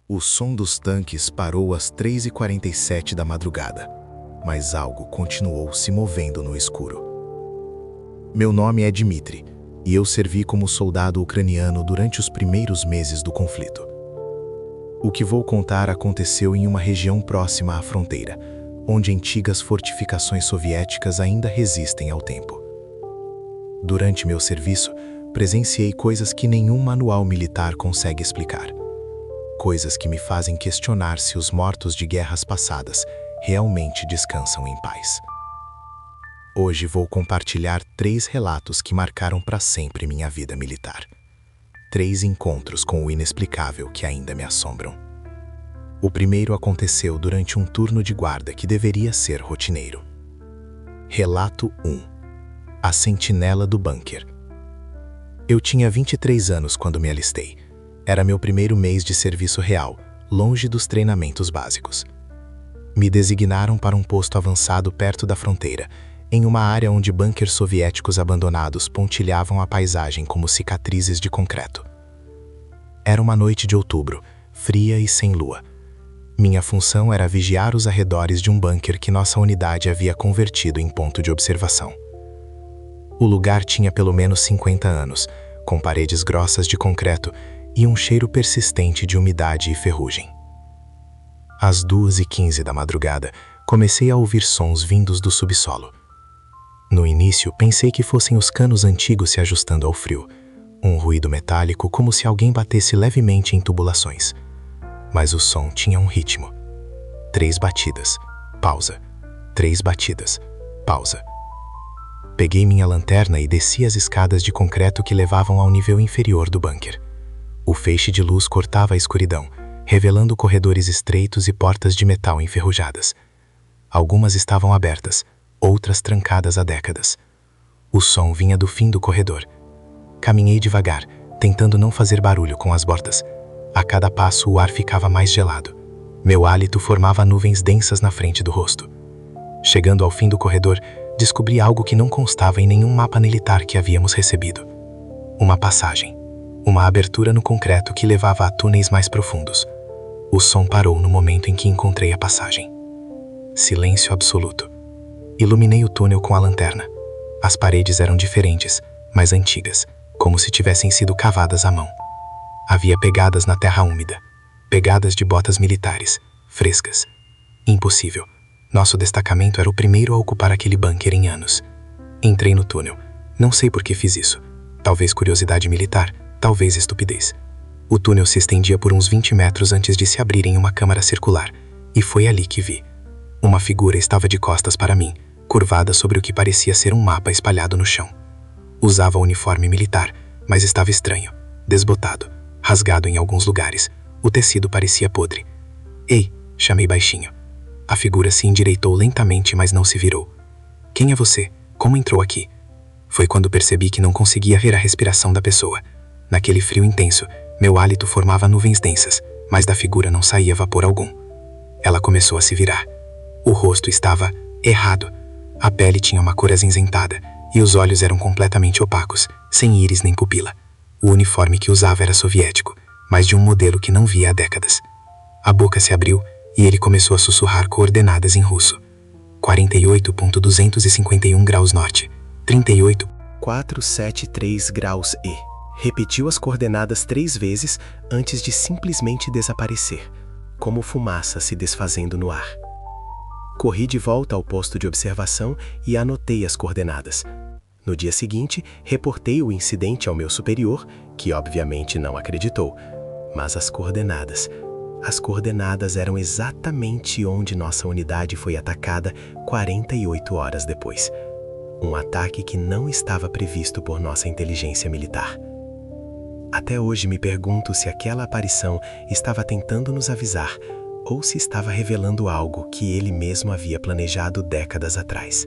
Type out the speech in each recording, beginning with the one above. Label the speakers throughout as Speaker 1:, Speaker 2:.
Speaker 1: O som dos tanques parou às 3h47 da madrugada, mas algo continuou se movendo no escuro. Meu nome é Dmitry, e eu servi como soldado ucraniano durante os primeiros meses do conflito. O que vou contar aconteceu em uma região próxima à fronteira, onde antigas fortificações soviéticas ainda resistem ao tempo. Durante meu serviço, presenciei coisas que nenhum manual militar consegue explicar. Coisas que me fazem questionar se os mortos de guerras passadas realmente descansam em paz. Hoje vou compartilhar 3 relatos que marcaram para sempre minha vida militar. 3 encontros com o inexplicável que ainda me assombram. O primeiro aconteceu durante um turno de guarda que deveria ser rotineiro. Relato 1. A sentinela do bunker. Eu tinha 23 anos quando me alistei. Era meu primeiro mês de serviço real, longe dos treinamentos básicos. Me designaram para um posto avançado perto da fronteira, em uma área onde bunkers soviéticos abandonados pontilhavam a paisagem como cicatrizes de concreto. Era uma noite de outubro, fria e sem lua. Minha função era vigiar os arredores de um bunker que nossa unidade havia convertido em ponto de observação. O lugar tinha pelo menos 50 anos, com paredes grossas de concreto e um cheiro persistente de umidade e ferrugem. Às 2h15 da madrugada, comecei a ouvir sons vindos do subsolo. No início, pensei que fossem os canos antigos se ajustando ao frio, um ruído metálico como se alguém batesse levemente em tubulações. Mas o som tinha um ritmo. 3 batidas, pausa. 3 batidas, pausa. Peguei minha lanterna e desci as escadas de concreto que levavam ao nível inferior do bunker. O feixe de luz cortava a escuridão, revelando corredores estreitos e portas de metal enferrujadas. Algumas estavam abertas, outras trancadas há décadas. O som vinha do fim do corredor. Caminhei devagar, tentando não fazer barulho com as bordas. A cada passo o ar ficava mais gelado. Meu hálito formava nuvens densas na frente do rosto. Chegando ao fim do corredor, descobri algo que não constava em nenhum mapa militar que havíamos recebido. Uma passagem. Uma abertura no concreto que levava a túneis mais profundos. O som parou no momento em que encontrei a passagem. Silêncio absoluto. Iluminei o túnel com a lanterna. As paredes eram diferentes, mas antigas, como se tivessem sido cavadas à mão. Havia pegadas na terra úmida, pegadas de botas militares, frescas. Impossível. Nosso destacamento era o primeiro a ocupar aquele bunker em anos. Entrei no túnel. Não sei por que fiz isso. Talvez curiosidade militar, talvez estupidez. O túnel se estendia por uns 20 metros antes de se abrir em uma câmara circular, e foi ali que vi. Uma figura estava de costas para mim, curvada sobre o que parecia ser um mapa espalhado no chão. Usava uniforme militar, mas estava estranho, desbotado, rasgado em alguns lugares. O tecido parecia podre. "Ei!" chamei baixinho. A figura se endireitou lentamente, mas não se virou. "Quem é você? Como entrou aqui?" Foi quando percebi que não conseguia ver a respiração da pessoa. Naquele frio intenso, meu hálito formava nuvens densas, mas da figura não saía vapor algum. Ela começou a se virar. O rosto estava errado. A pele tinha uma cor acinzentada e os olhos eram completamente opacos, sem íris nem pupila. O uniforme que usava era soviético, mas de um modelo que não via há décadas. A boca se abriu e ele começou a sussurrar coordenadas em russo. 48.251 graus norte, 38.473 graus e... Repetiu as coordenadas 3 vezes antes de simplesmente desaparecer, como fumaça se desfazendo no ar. Corri de volta ao posto de observação e anotei as coordenadas. No dia seguinte, reportei o incidente ao meu superior, que obviamente não acreditou. Mas as coordenadas eram exatamente onde nossa unidade foi atacada 48 horas depois. Um ataque que não estava previsto por nossa inteligência militar. Até hoje me pergunto se aquela aparição estava tentando nos avisar ou se estava revelando algo que ele mesmo havia planejado décadas atrás.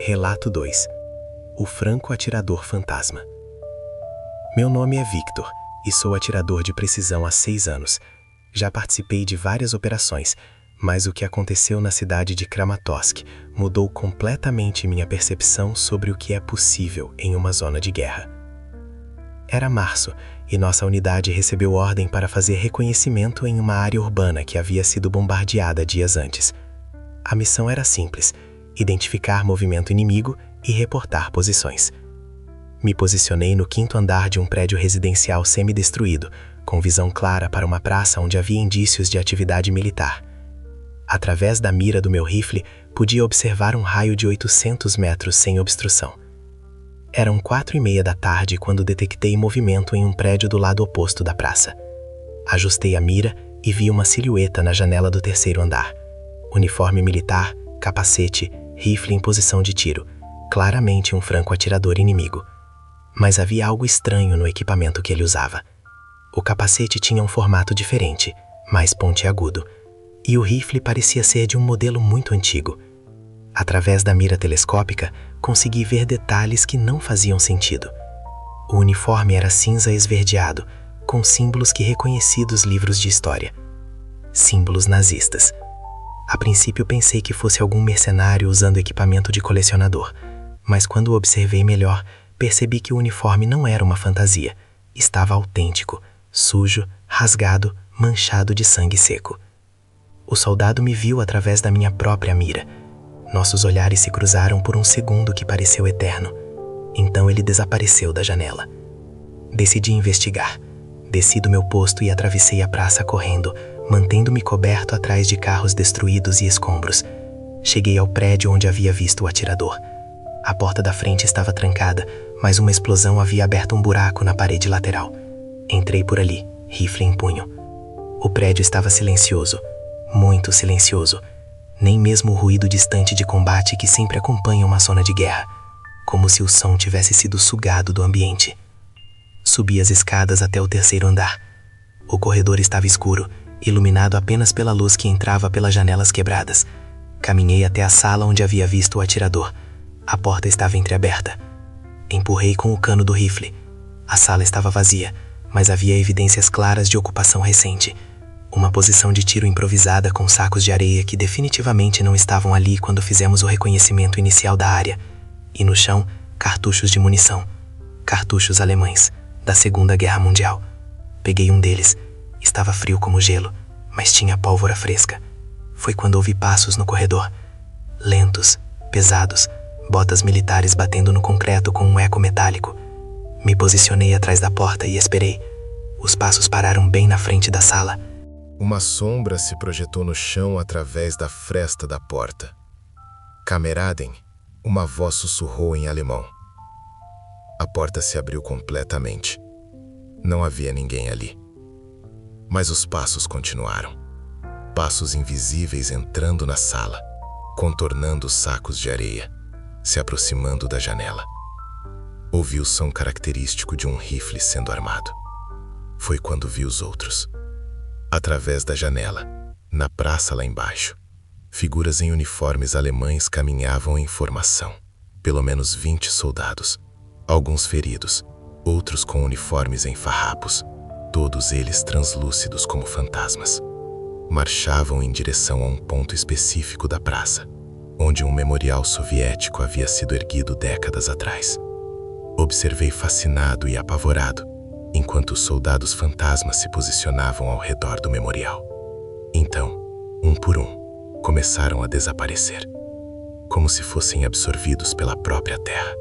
Speaker 1: Relato 2. O franco atirador fantasma. Meu nome é Victor e sou atirador de precisão há 6 anos. Já participei de várias operações, mas o que aconteceu na cidade de Kramatorsk mudou completamente minha percepção sobre o que é possível em uma zona de guerra.
Speaker 2: Era março e nossa unidade recebeu ordem para fazer reconhecimento em uma área urbana que havia sido bombardeada dias antes. A missão era simples: identificar movimento inimigo e reportar posições. Me posicionei no 5º andar de um prédio residencial semi-destruído, com visão clara para uma praça onde havia indícios de atividade militar. Através da mira do meu rifle, podia observar um raio de 800 metros sem obstrução. Eram 4:30 da tarde quando detectei movimento em um prédio do lado oposto da praça. Ajustei a mira e vi uma silhueta na janela do 3º andar. Uniforme militar, capacete, rifle em posição de tiro. Claramente um franco atirador inimigo. Mas havia algo estranho no equipamento que ele usava. O capacete tinha um formato diferente, mais pontiagudo, e o rifle parecia ser de um modelo muito antigo. Através da mira telescópica, consegui ver detalhes que não faziam sentido. O uniforme era cinza esverdeado, com símbolos que reconheci dos livros de história. Símbolos nazistas. A princípio pensei que fosse algum mercenário usando equipamento de colecionador, mas quando o observei melhor, percebi que o uniforme não era uma fantasia. Estava autêntico, sujo, rasgado, manchado de sangue seco. O soldado me viu através da minha própria mira. Nossos olhares se cruzaram por um segundo que pareceu eterno. Então ele desapareceu da janela. Decidi investigar. Desci do meu posto e atravessei a praça correndo, mantendo-me coberto atrás de carros destruídos e escombros. Cheguei ao prédio onde havia visto o atirador. A porta da frente estava trancada, mas uma explosão havia aberto um buraco na parede lateral. Entrei por ali, rifle em punho. O prédio estava silencioso, muito silencioso. Nem mesmo o ruído distante de combate que sempre acompanha uma zona de guerra, como se o som tivesse sido sugado do ambiente. Subi as escadas até o 3º andar. O corredor estava escuro, iluminado apenas pela luz que entrava pelas janelas quebradas. Caminhei até a sala onde havia visto o atirador. A porta estava entreaberta. Empurrei com o cano do rifle. A sala estava vazia, mas havia evidências claras de ocupação recente. Uma posição de tiro improvisada com sacos de areia que definitivamente não estavam ali quando fizemos o reconhecimento inicial da área. E no chão, cartuchos de munição. Cartuchos alemães, da Segunda Guerra Mundial. Peguei um deles. Estava frio como gelo, mas tinha pólvora fresca. Foi quando ouvi passos no corredor. Lentos, pesados, botas militares batendo no concreto com um eco metálico. Me posicionei atrás da porta e esperei. Os passos pararam bem na frente da sala.
Speaker 1: Uma sombra se projetou no chão através da fresta da porta. Kameraden, uma voz sussurrou em alemão. A porta se abriu completamente. Não havia ninguém ali. Mas os passos continuaram. Passos invisíveis entrando na sala, contornando os sacos de areia, se aproximando da janela. Ouvi o som característico de um rifle sendo armado. Foi quando vi os outros. Através da janela, na praça lá embaixo, figuras em uniformes alemães caminhavam em formação. Pelo menos 20 soldados, alguns feridos, outros com uniformes em farrapos, todos eles translúcidos como fantasmas. Marchavam em direção a um ponto específico da praça, onde um memorial soviético havia sido erguido décadas atrás. Observei fascinado e apavorado, enquanto os soldados fantasmas se posicionavam ao redor do memorial. Então, um por um, começaram a desaparecer, como se fossem absorvidos pela própria terra.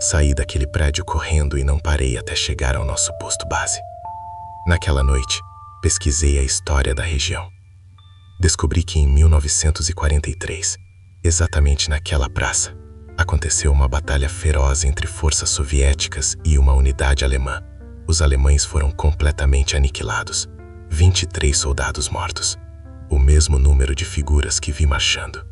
Speaker 1: Saí daquele prédio correndo e não parei até chegar ao nosso posto base. Naquela noite, pesquisei a história da região. Descobri que em 1943, exatamente naquela praça, aconteceu uma batalha feroz entre forças soviéticas e uma unidade alemã. Os alemães foram completamente aniquilados. 23 soldados mortos. O mesmo número de figuras que vi marchando.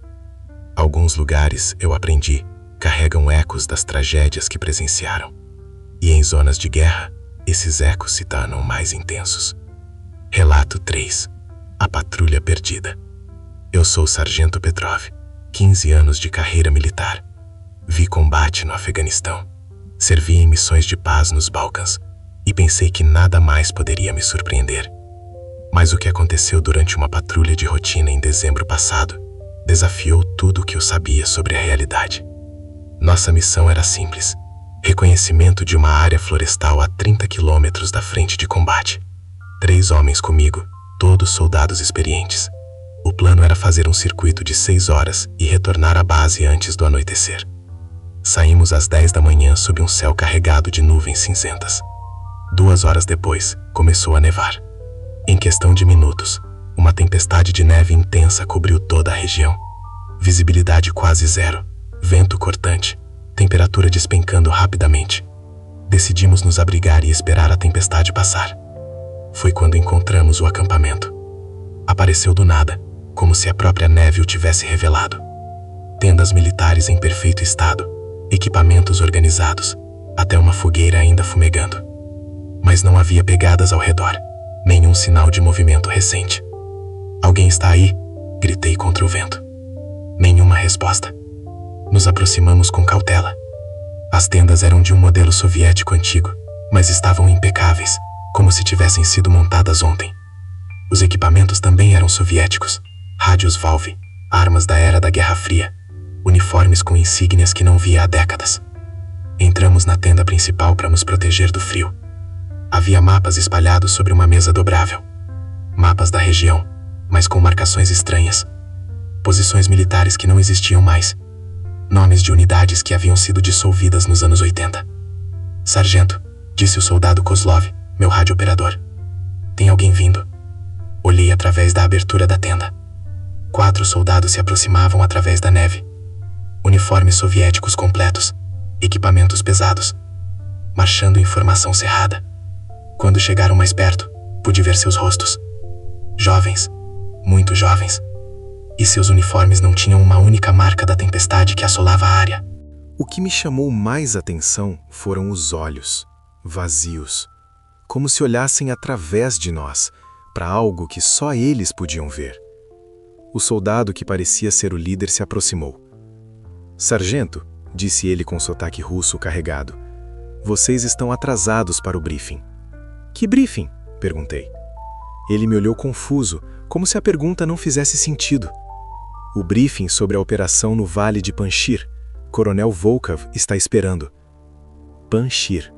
Speaker 1: Alguns lugares, eu aprendi, carregam ecos das tragédias que presenciaram. E em zonas de guerra, esses ecos se tornam mais intensos. Relato 3. A Patrulha Perdida. Eu sou o Sargento Petrov, 15 anos de carreira militar. Vi combate no Afeganistão. Servi em missões de paz nos Balcãs e pensei que nada mais poderia me surpreender. Mas o que aconteceu durante uma patrulha de rotina em dezembro passado desafiou tudo o que eu sabia sobre a realidade. Nossa missão era simples:
Speaker 2: Reconhecimento de uma área florestal a 30 quilômetros da frente de combate. 3 homens comigo, todos soldados experientes. O plano era fazer um circuito de 6 horas e retornar à base antes do anoitecer. Saímos às 10 da manhã sob um céu carregado de nuvens cinzentas. 2 horas depois, começou a nevar. Em questão de minutos, uma tempestade de neve intensa cobriu toda a região. Visibilidade quase zero, vento cortante, temperatura despencando rapidamente. Decidimos nos abrigar e esperar a tempestade passar. Foi quando encontramos o acampamento. Apareceu do nada, como se a própria neve o tivesse revelado. Tendas militares em perfeito estado, equipamentos organizados, até uma fogueira ainda fumegando. Mas não havia pegadas ao redor, nenhum sinal de movimento recente. "Alguém está aí?" gritei contra o vento. Nenhuma resposta. Nos aproximamos com cautela. As tendas eram de um modelo soviético antigo, mas estavam impecáveis, como se tivessem sido montadas ontem. Os equipamentos também eram soviéticos. Rádios Valve, armas da era da Guerra Fria, uniformes com insígnias que não via há décadas. Entramos na tenda principal para nos proteger do frio. Havia mapas espalhados sobre uma mesa dobrável. Mapas da região, mas com marcações estranhas. Posições militares que não existiam mais. Nomes de unidades que haviam sido dissolvidas nos anos 80. "Sargento", disse o soldado Kozlov, meu radiooperador. "Tem alguém vindo." Olhei através da abertura da tenda. 4 soldados se aproximavam através da neve. Uniformes soviéticos completos, equipamentos pesados, marchando em formação cerrada. Quando chegaram mais perto, pude ver seus rostos. Jovens, muito jovens. E seus uniformes não tinham uma única marca da tempestade que assolava a área.
Speaker 1: O que me chamou mais atenção foram os olhos, vazios, como se olhassem através de nós, para algo que só eles podiam ver. O soldado que parecia ser o líder se aproximou. "Sargento", disse ele com sotaque russo carregado, "vocês estão atrasados para o briefing." "Que briefing?" perguntei. Ele me olhou confuso, como se a pergunta não fizesse sentido. "O briefing sobre a operação no Vale de Panjshir. Coronel Volkov está esperando." Panjshir,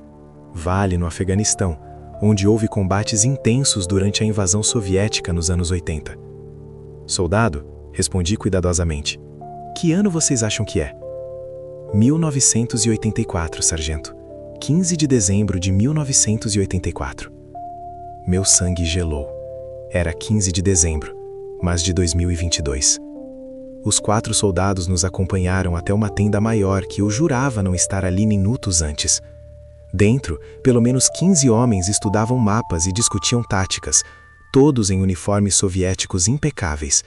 Speaker 1: vale no Afeganistão, onde houve combates intensos durante a invasão soviética nos anos 80. "Soldado", respondi cuidadosamente, "que ano vocês acham que é?" 1984, sargento. 15 de dezembro de 1984. Meu sangue gelou. Era 15 de dezembro, mas de 2022. Os 4 soldados nos acompanharam até uma tenda maior que eu jurava não estar ali minutos antes. Dentro, pelo menos 15 homens estudavam mapas e discutiam táticas, todos em uniformes soviéticos impecáveis,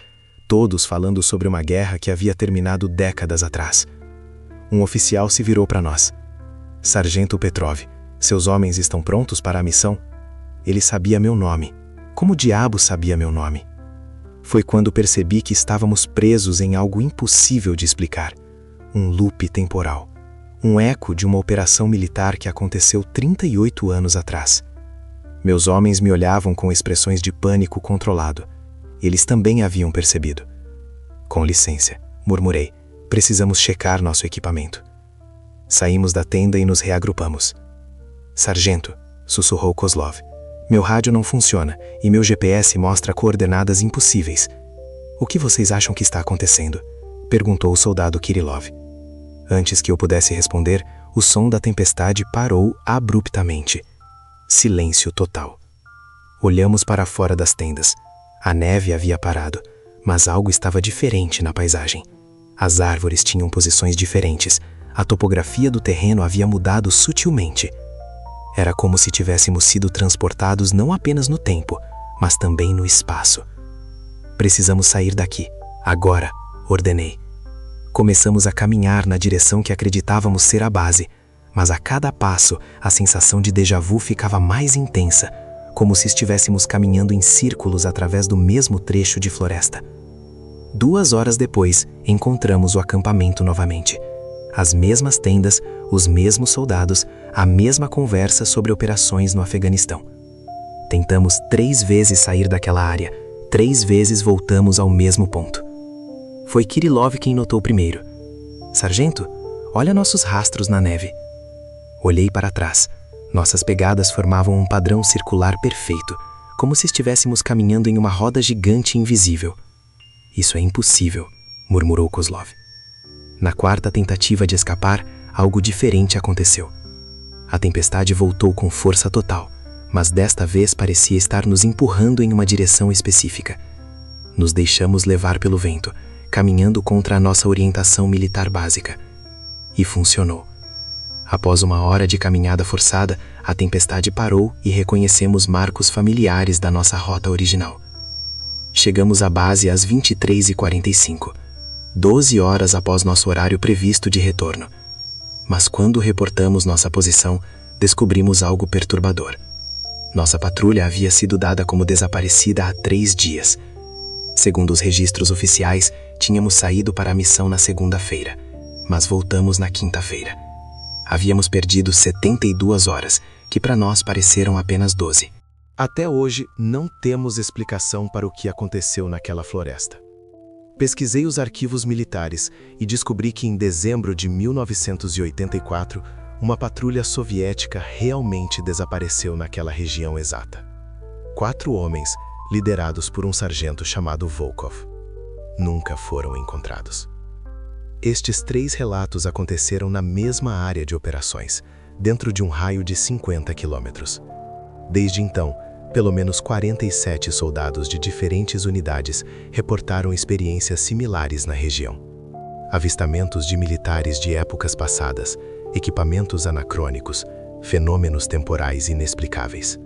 Speaker 1: todos falando sobre uma guerra que havia terminado décadas atrás. Um oficial se virou para nós. "Sargento Petrov, seus homens estão prontos para a missão?" Ele sabia meu nome. Como diabo sabia meu nome? Foi quando percebi que estávamos presos em algo impossível de explicar. Um loop temporal. Um eco de uma operação militar que aconteceu 38 anos atrás. Meus homens me olhavam com expressões de pânico controlado. Eles também haviam percebido. "Com licença", murmurei. "Precisamos checar nosso equipamento." Saímos da tenda e nos reagrupamos. "Sargento", sussurrou Kozlov, "meu rádio não funciona e meu GPS mostra coordenadas impossíveis." "O que vocês acham que está acontecendo?" perguntou o soldado Kirillov. Antes que eu pudesse responder, o som da tempestade parou abruptamente. Silêncio total. Olhamos para fora das tendas. A neve havia parado, mas algo estava diferente na paisagem. As árvores tinham posições diferentes. A topografia do terreno havia mudado sutilmente. Era como se tivéssemos sido transportados não apenas no tempo, mas também no espaço. "Precisamos sair daqui, agora", ordenei. Começamos a caminhar na direção que acreditávamos ser a base, mas a cada passo a sensação de déjà vu ficava mais intensa, como se estivéssemos caminhando em círculos através do mesmo trecho de floresta. 2 horas depois, encontramos o acampamento novamente. As mesmas tendas, os mesmos soldados, a mesma conversa sobre operações no Afeganistão. Tentamos 3 vezes sair daquela área, 3 vezes voltamos ao mesmo ponto. Foi Kirillov quem notou primeiro. "Sargento, olha nossos rastros na neve."
Speaker 2: Olhei para trás. Nossas pegadas formavam um padrão circular perfeito, como se estivéssemos caminhando em uma roda gigante e invisível. Isso é impossível, murmurou Kozlov. Na quarta tentativa de escapar, algo diferente aconteceu. A tempestade voltou com força total, mas desta vez parecia estar nos empurrando em uma direção específica. Nos deixamos levar pelo vento, caminhando contra a nossa orientação militar básica. E funcionou. Após uma hora de caminhada forçada, a tempestade parou e reconhecemos marcos familiares da nossa rota original. Chegamos à base às 23h45, 12 horas após nosso horário previsto de retorno. Mas quando reportamos nossa posição, descobrimos algo perturbador. Nossa patrulha havia sido dada como desaparecida há 3 dias. Segundo os registros oficiais, tínhamos saído para a missão na segunda-feira, mas voltamos na quinta-feira. Havíamos perdido 72 horas, que para nós pareceram apenas 12.
Speaker 1: Até hoje, não temos explicação para o que aconteceu naquela floresta. Pesquisei os arquivos militares e descobri que em dezembro de 1984, uma patrulha soviética realmente desapareceu naquela região exata. 4 homens, liderados por um sargento chamado Volkov, nunca foram encontrados. Estes 3 relatos aconteceram na mesma área de operações, dentro de um raio de 50 quilômetros. Desde então, pelo menos 47 soldados de diferentes unidades reportaram experiências similares na região. Avistamentos de militares de épocas passadas, equipamentos anacrônicos, fenômenos temporais inexplicáveis.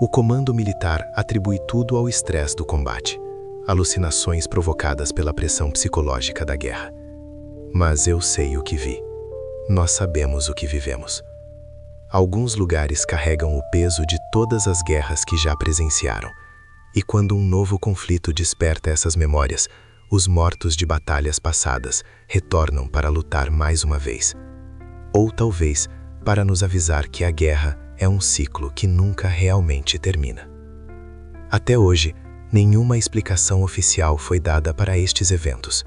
Speaker 1: O comando militar atribui tudo ao estresse do combate, alucinações provocadas pela pressão psicológica da guerra. Mas eu sei o que vi. Nós sabemos o que vivemos. Alguns lugares carregam o peso de todas as guerras que já presenciaram, e quando um novo conflito desperta essas memórias, os mortos de batalhas passadas retornam para lutar mais uma vez. Ou talvez para nos avisar que a guerra é um ciclo que nunca realmente termina. Até hoje, nenhuma explicação oficial foi dada para estes eventos.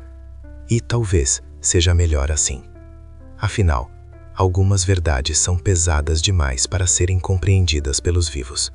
Speaker 1: E talvez seja melhor assim. Afinal, algumas verdades são pesadas demais para serem compreendidas pelos vivos.